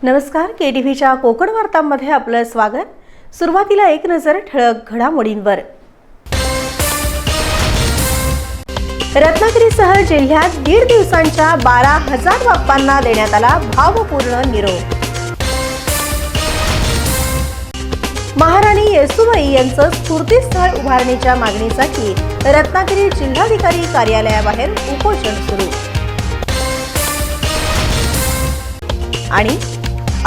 नमस्कार, केटीव्हीच्या कोकण वार्तांमध्ये आपलं स्वागत। सुरुवातीला एक नजर ठळक घडामोडींवर। रत्नागिरीसह जिल्ह्यात 1.5 दिवसांच्या 12,000 बाप्पांना देण्यात आला भावपूर्ण निरोप। महाराणी येसुबाई यांचं स्फूर्तीस्थळ उभारणीच्या मागणीसाठी रत्नागिरी जिल्हाधिकारी कार्यालयाबाहेर उपोषण सुरू। आणि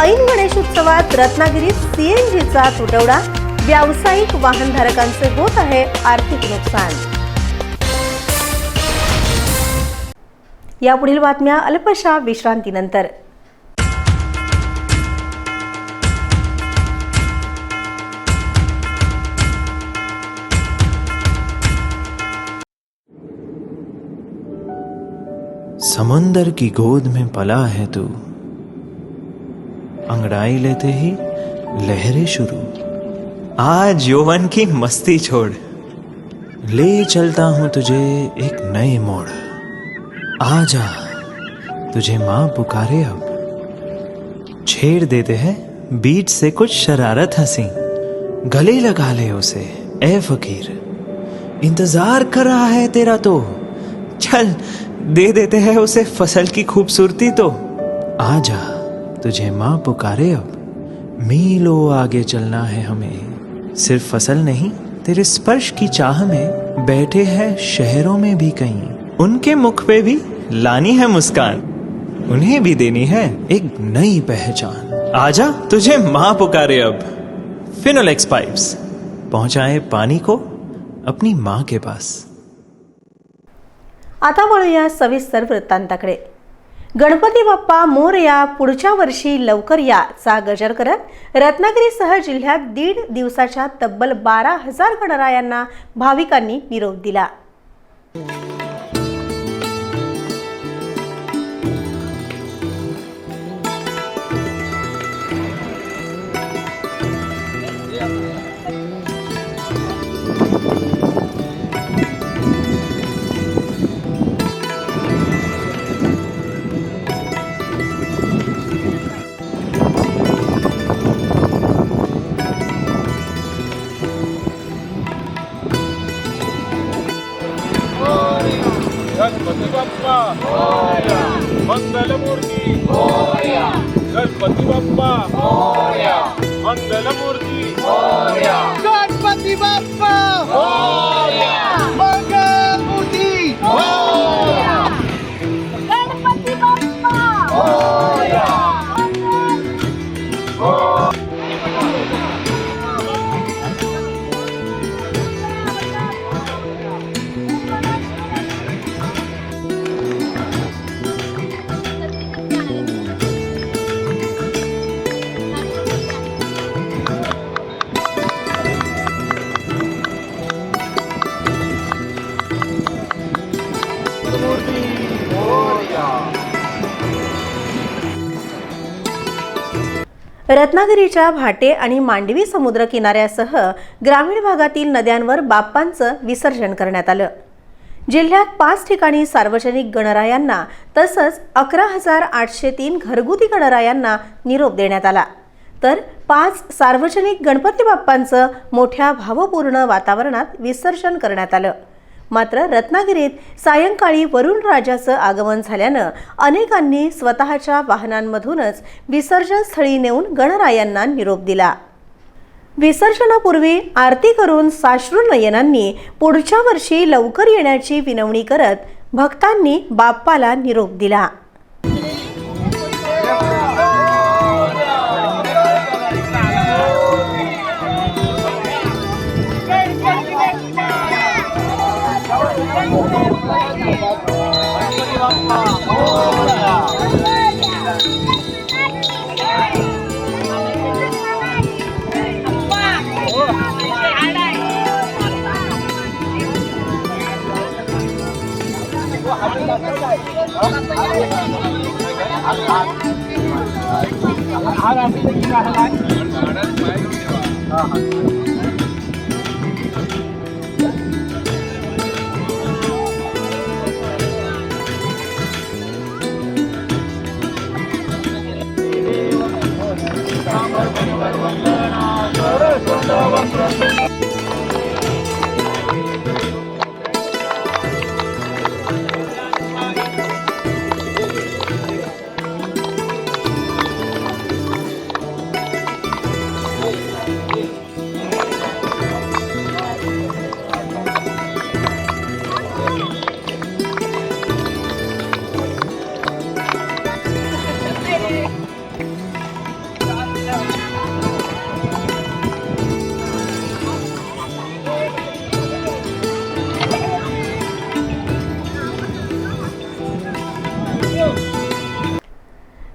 ऐन गणेशोत्सवात रत्नागिरीत सीएनजीचा तुटवडा, व्यावसायिक वाहनधारकांचे होत आहे आर्थिक नुकसान। यापुढील बातम्या अल्पशा विश्रांतीनंतर। समंदर की गोद में पला है तू, अंगड़ाई लेते ही लहरें शुरू। आज यौवन की मस्ती छोड़, ले चलता हूं तुझे एक नए मोड़। आजा तुझे माँ पुकारे अब, छेड़ देते हैं बीच से कुछ शरारत हंसी। गले लगा ले उसे ए फकीर, इंतजार कर रहा है तेरा तो। चल दे देते हैं उसे फसल की खूबसूरती तो। आजा तुझे माँ पुकारे अब, मीलों आगे चलना है हमें। सिर्फ फसल नहीं, तेरे स्पर्श की चाह में बैठे हैं शहरों में भी कहीं। उनके मुख पे भी लानी है मुस्कान, उन्हें भी देनी है एक नई पहचान। आजा तुझे माँ पुकारे अब। फिनोलेक्स पाइप्स पहुंचाए पानी को अपनी माँ के पास। आता वळूया सविस्तर वृत्तांताकडे। गणपती बाप्पा मोरया, पुढच्या वर्षी लवकर या चा गजर करत रत्नागिरीसह जिल्ह्यात 1.5 दिवसाच्या तब्बल 12,000 गणरायांना भाविकांनी निरोप दिला। गणपती बाप्पा मोरया, मंगलमूर्ती मोरया। गणपती बाप्पा मोरया, मंगलमूर्ती मोरया। गणपती बाप्पा मोरया, मंगलमूर्ती मोरया। गणपती बाप्पा मोरया। रत्नागिरीच्या भाटे आणि मांडवी समुद्र किनाऱ्यासह ग्रामीण भागातील नद्यांवर बाप्पांचं विसर्जन करण्यात आलं। जिल्ह्यात 5 ठिकाणी सार्वजनिक गणरायांना तसंच 11,803 घरगुती गणरायांना निरोप देण्यात आला, तर 5 सार्वजनिक गणपती बाप्पांचं मोठ्या भावपूर्ण वातावरणात विसर्जन करण्यात आलं। मात्र रत्नागिरीत सायंकाळी वरुण राजाचं आगमन झाल्यानं अनेकांनी स्वतःच्या वाहनांमधूनच विसर्जन स्थळी नेऊन गणरायांना निरोप दिला। विसर्जनापूर्वी आरती करून साश्रू नयनांनी पुढच्या वर्षी लवकर येण्याची विनवणी करत भक्तांनी बाप्पाला निरोप दिला।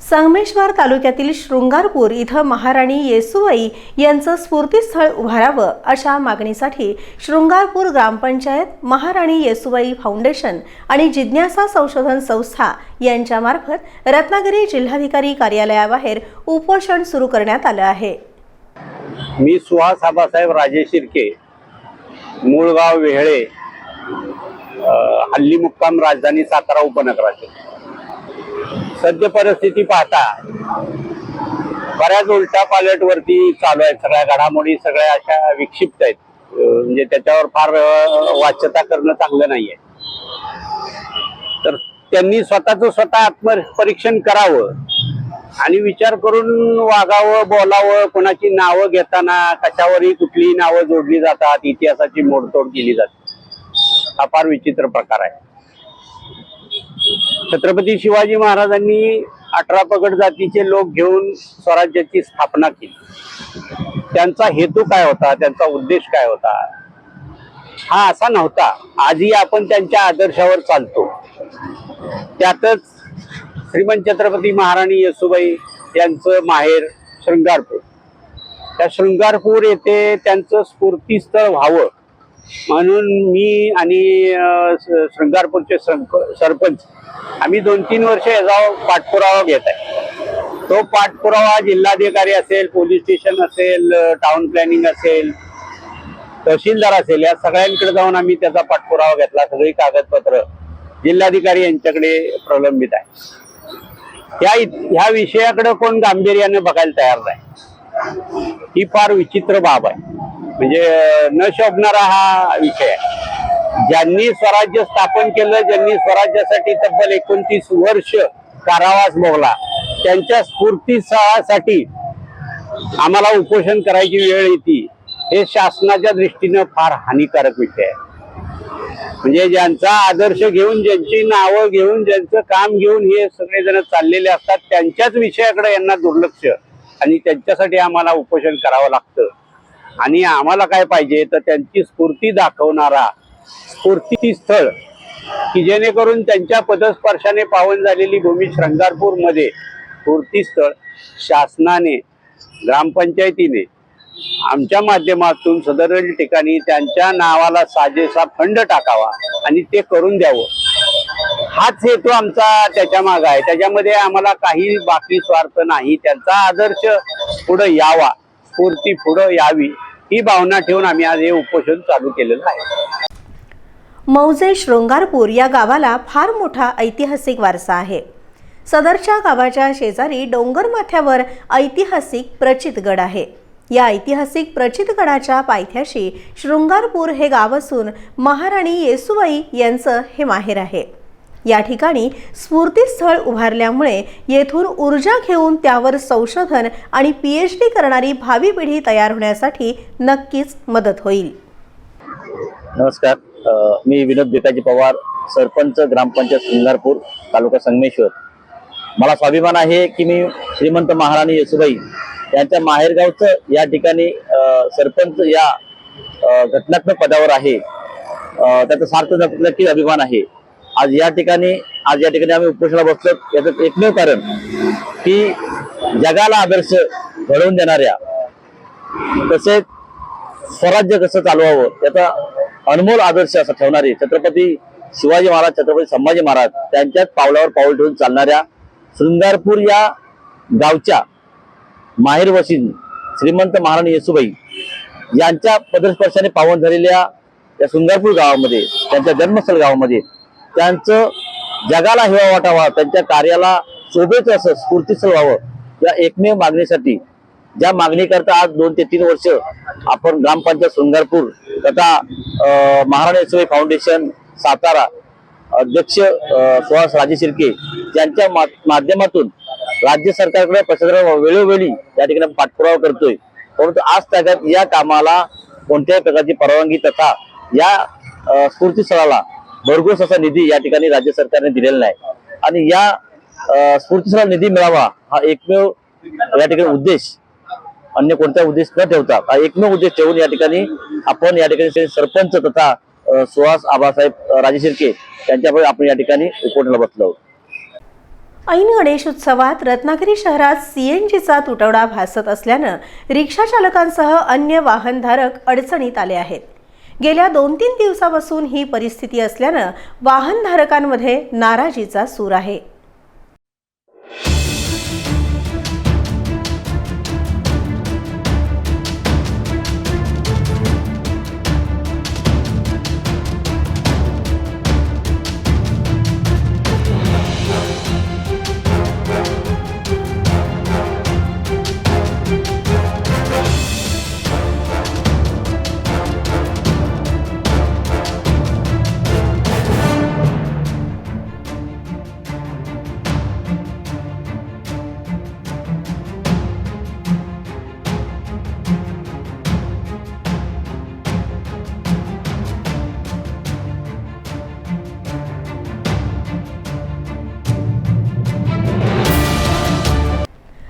संगमेश्वर तालुक्यातील शृंगारपूर इथं महाराणी येसूबाई यांचं स्फूर्तीस्थळ उभारावं अशा मागणीसाठी शृंगारपूर ग्रामपंचायत, महाराणी येसूबाई फाउंडेशन आणि जिज्ञासा संशोधन संस्था यांच्यामार्फत रत्नागिरी जिल्हाधिकारी कार्यालयाबाहेर उपोषण सुरू करण्यात आलं आहे. मी सुहास आबासाहेब राजे शिर्के, मूळ गाव वेहळे, हल्ली मुक्काम राजधानी सातारा उपनगराचे. सद्य परिस्थिती पाहता बऱ्याच उलटा पालट वरती चालू आहेत. सगळ्या घडामोडी सगळ्या अशा विक्षिप्त आहेत. म्हणजे त्याच्यावर फार वाच्यता करणं चांगलं नाहीये. तर त्यांनी स्वतः आत्मपरीक्षण करावं आणि विचार करून वागावं, बोलावं. कोणाची नावं घेताना कशावरही कुठलीही नावं जोडली जातात, इतिहासाची मोडतोड केली जाते. हा फार विचित्र प्रकार आहे. छत्रपती शिवाजी महाराजांनी 18 पगड जातीचे लोक घेऊन स्वराज्याची स्थापना केली. त्यांचा हेतू काय होता, त्यांचा उद्देश काय होता, हा असा नव्हता. आजही आपण त्यांच्या आदर्शावर चालतो. त्यातच श्रीमंत छत्रपती महाराणी येसूबाई यांचं माहेर शृंगारपूर. त्या शृंगारपूर येथे त्यांचं स्फूर्तीस्थळ व्हावं म्हणून मी आणि शृंगारपूरचे सरपंच आम्ही 2-3 वर्ष याचा पाठपुरावा घेत आहे. तो पाठपुरावा जिल्हाधिकारी असेल, पोलीस स्टेशन असेल, टाउन प्लॅनिंग असेल, तहसीलदार असेल, या सगळ्यांकडे जाऊन आम्ही त्याचा पाठपुरावा घेतला. सगळी कागदपत्र जिल्हाधिकारी यांच्याकडे प्रलंबित आहे. ह्या विषयाकडे कोण गांभीर्याने बघायला तयार नाही. ही फार विचित्र बाब आहे. म्हणजे न शोभणारा हा विषय आहे. ज्यांनी स्वराज्य स्थापन केलं, ज्यांनी स्वराज्यासाठी तब्बल 29 वर्ष कारावास भोगला, त्यांच्या स्फूर्तीसाठी आम्हाला उपोषण करायची वेळ येते, हे शासनाच्या दृष्टीनं फार हानिकारक विषय आहे. म्हणजे ज्यांचा आदर्श घेऊन, ज्यांची नावं घेऊन, ज्यांचं काम घेऊन हे सगळेजण चाललेले असतात, त्यांच्याच विषयाकडे यांना दुर्लक्ष आणि त्यांच्यासाठी आम्हाला उपोषण करावं लागतं. आणि आम्हाला काय पाहिजे तर त्यांची स्फूर्ती दाखवणारा स्फूर्तीस्थळ, की जेणेकरून त्यांच्या पदस्पर्शाने पावन झालेली भूमी शृंगारपूर मध्ये स्फूर्तीस्थळ शासनाने, ग्रामपंचायतीने आमच्या माध्यमातून सदर ठिकाणी त्यांच्या नावाला साजेसा फंड टाकावा आणि ते करून द्यावं. हाच हेतू आमचा त्याच्या मागे आहे. त्याच्यामध्ये आम्हाला काही बाकी स्वार्थ नाही. त्यांचा आदर्श पुढे यावा, स्फूर्ती पुढे यावी, ही भावना ठेवून आम्ही आज हे उपोषण चालू केलेलं आहे. मौजे शृंगारपूर या गावाला फार मोठा ऐतिहासिक वारसा आहे. सदरच्या गावाच्या शेजारी डोंगर माथ्यावर ऐतिहासिक प्रचितगड आहे. या ऐतिहासिक प्रचितगडाच्या पायथ्याशी शृंगारपूर हे गाव असून महाराणी येसूबाई यांचं हे माहेर आहे. या ठिकाणी स्फूर्तीस्थळ उभारल्यामुळे येथून ऊर्जा घेऊन त्यावर संशोधन आणि PhD करणारी भावी पिढी तयार होण्यासाठी नक्कीच मदत होईल. नमस्कार, मी विनोद भिकाजी पवार, सरपंच ग्रामपंचायत शृंगारपूर, तालुका संगमेश्वर. मला स्वाभिमान आहे की मी श्रीमंत महाराणी येसूबाई यांच्या माहेरगावचं या ठिकाणी सरपंच या घटनात्मक पदावर आहे. त्याचा सार्थ नक्कीच अभिमान आहे. आज या ठिकाणी आम्ही उपोषणाला बसलो. याचं एकमेव कारण की जगाला आदर्श घडवून देणाऱ्या, तसेच स्वराज्य कसं चालवावं याचा अनमोल आदर्श असं ठेवणारे छत्रपती शिवाजी महाराज, छत्रपती संभाजी महाराज त्यांच्याच पावलावर पाऊल ठेवून चालणाऱ्या शृंगारपूर या गावच्या माहेरवशीन श्रीमंत महाराणी येसूबाई यांच्या पदस्पर्शाने पावन झालेल्या या शृंगारपूर गावामध्ये, त्यांच्या जन्मस्थळ गावामध्ये त्यांचं जगाला हेवा वाटावा, त्यांच्या कार्याला शोभेचं असं स्फूर्तीस्थळ व्हावं, या एकमेव मागणीसाठी, ज्या मागणीकरता आज 2 ते 3 वर्ष आपण ग्रामपंचायत शृंगारपूर तथा महाराणी येसूबाई फाउंडेशन सातारा अध्यक्ष सुहास राजे शिर्के यांच्या माध्यमातून राज्य सरकारकडे प्रशासनाला वेळोवेळी या ठिकाणी पाठपुरावा करतोय. परंतु आज तागात या कामाला कोणत्याही प्रकारची परवानगी तथा या स्फूर्तीस्थळाला भरघोस असा निधी या ठिकाणी राज्य सरकारने दिलेला नाही. आणि या स्फूर्तीस्थळाला निधी मिळावा हा एकमेव या ठिकाणी उद्देश, अन्य कोणता उद्देश न ठेवता हा एकमेव उद्देश ठेवून या ठिकाणी आपण या ठिकाणी सरपंच तथा सुहास आबासाहेब राजे शिर्के यांच्यापुढे आपण या ठिकाणी उपोषणाला बसलो आहोत. ऐन गणेश उत्सवात रत्नागिरी शहरात सीएनजीचा तुटवडा भासत असल्यानं रिक्षा चालकांसह अन्य वाहनधारक अडचणीत आले आहेत. गेल्या 2-3 दिवसापासून ही परिस्थिती असल्यानं वाहनधारकांमध्ये नाराजीचा सूर आहे.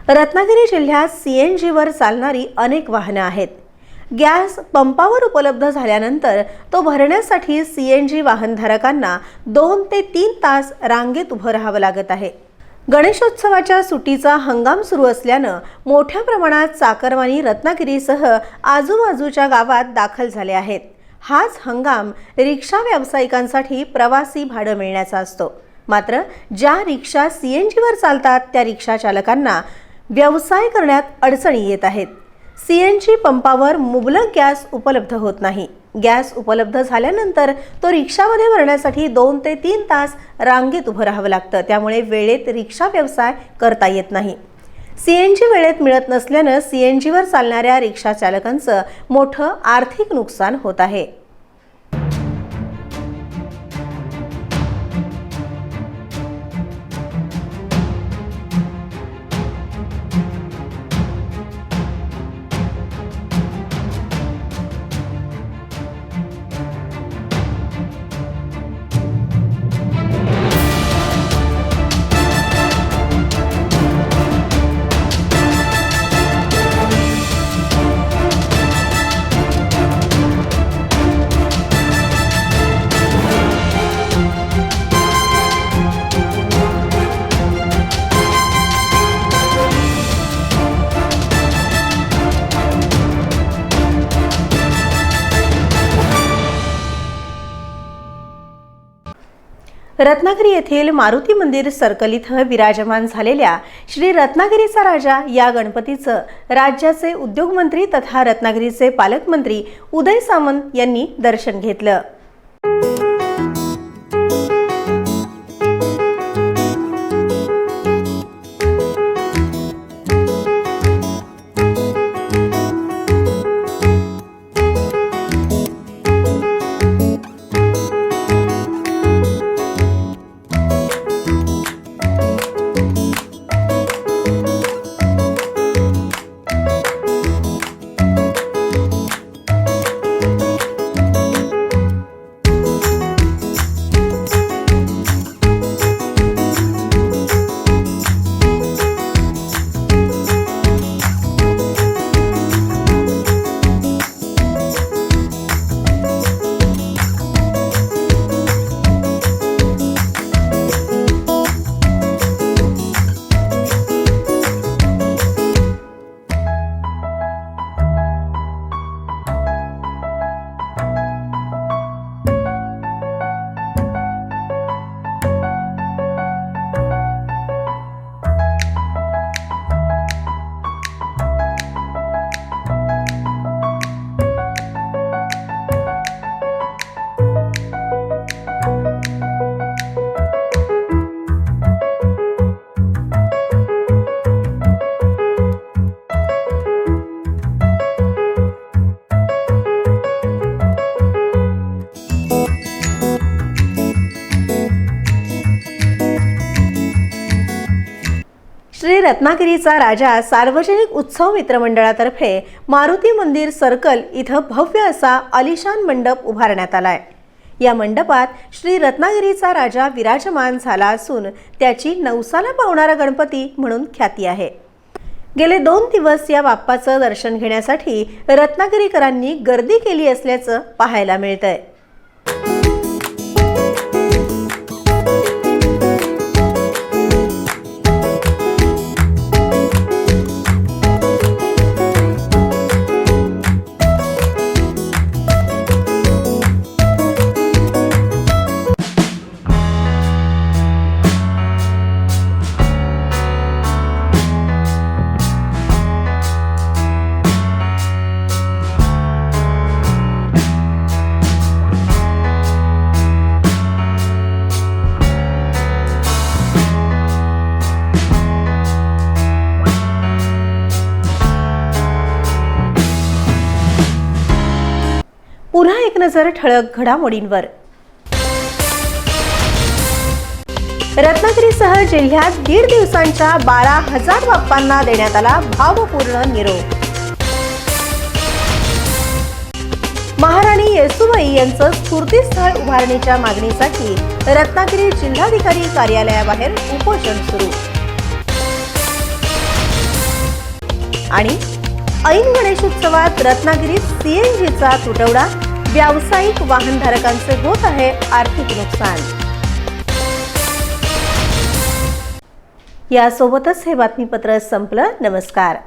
रत्नागिरी जिल्ह्यात सीएनजीवर चालणारी अनेक वाहनं आहेत. गॅस पंपावर उपलब्ध झाल्यानंतर तो भरण्यासाठी सीएनजी वाहनधारकांना 2 ते 3 तास रांगेत उभं राहावं लागत आहे. गणेशोत्सवाच्या सुट्टीचा हंगाम सुरू असल्यानं मोठ्या प्रमाणात चाकरमानी रत्नागिरीसह आजूबाजूच्या गावात दाखल झाले आहेत. हाच हंगाम रिक्षा व्यावसायिकांसाठी प्रवासी भाडं मिळण्याचा असतो. मात्र ज्या रिक्षा सीएनजीवर चालतात त्या रिक्षा चालकांना व्यवसाय करण्यात अडचणी येत आहेत. सीएनजी पंपावर मुबलक गॅस उपलब्ध होत नाही. गॅस उपलब्ध झाल्यानंतर तो रिक्षामध्ये भरण्यासाठी 2 ते 3 तास रांगेत उभं राहावं लागतं. त्यामुळे वेळेत रिक्षा व्यवसाय करता येत नाही. सीएनजी वेळेत मिळत नसल्यानं सीएनजीवर चालणाऱ्या रिक्षा चालकांचं मोठं आर्थिक नुकसान होत आहे. रत्नागिरी येथील मारुती मंदिर सर्कल इथं विराजमान झालेल्या श्री रत्नागिरीचा राजा या गणपतीचं राज्याचे उद्योगमंत्री तथा रत्नागिरीचे पालकमंत्री उदय सामंत यांनी दर्शन घेतलं. श्री रत्नागिरीचा राजा सार्वजनिक उत्सव मित्रमंडळातर्फे मारुती मंदिर सर्कल इथं भव्य असा आलिशान मंडप उभारण्यात आलाय. या मंडपात श्री रत्नागिरीचा राजा विराजमान झाला असून त्याची नवसाला पावणारा गणपती म्हणून ख्याती आहे. गेले 2 दिवस या बाप्पाचं दर्शन घेण्यासाठी रत्नागिरीकरांनी गर्दी केली असल्याचं पाहायला मिळतंय. नजर ठळक घडामोडींवर. रत्नागिरीसह जिल्ह्यात 1.5 दिवसांच्या 12,000 बाप्पांना देण्यात आला भावपूर्ण निरोप. महाराणी येसुबाई यांचं स्फूर्तीस्थळ उभारणीच्या मागणीसाठी रत्नागिरी जिल्हाधिकारी कार्यालयाबाहेर उपोषण सुरू. आणि ऐन गणेशोत्सवात रत्नागिरीत सीएनजीचा तुटवडा, व्यावसायिक वाहनधारकांचे होत आहे आर्थिक नुकसान. यासोबतच हे बातमीपत्र संपलं. नमस्कार.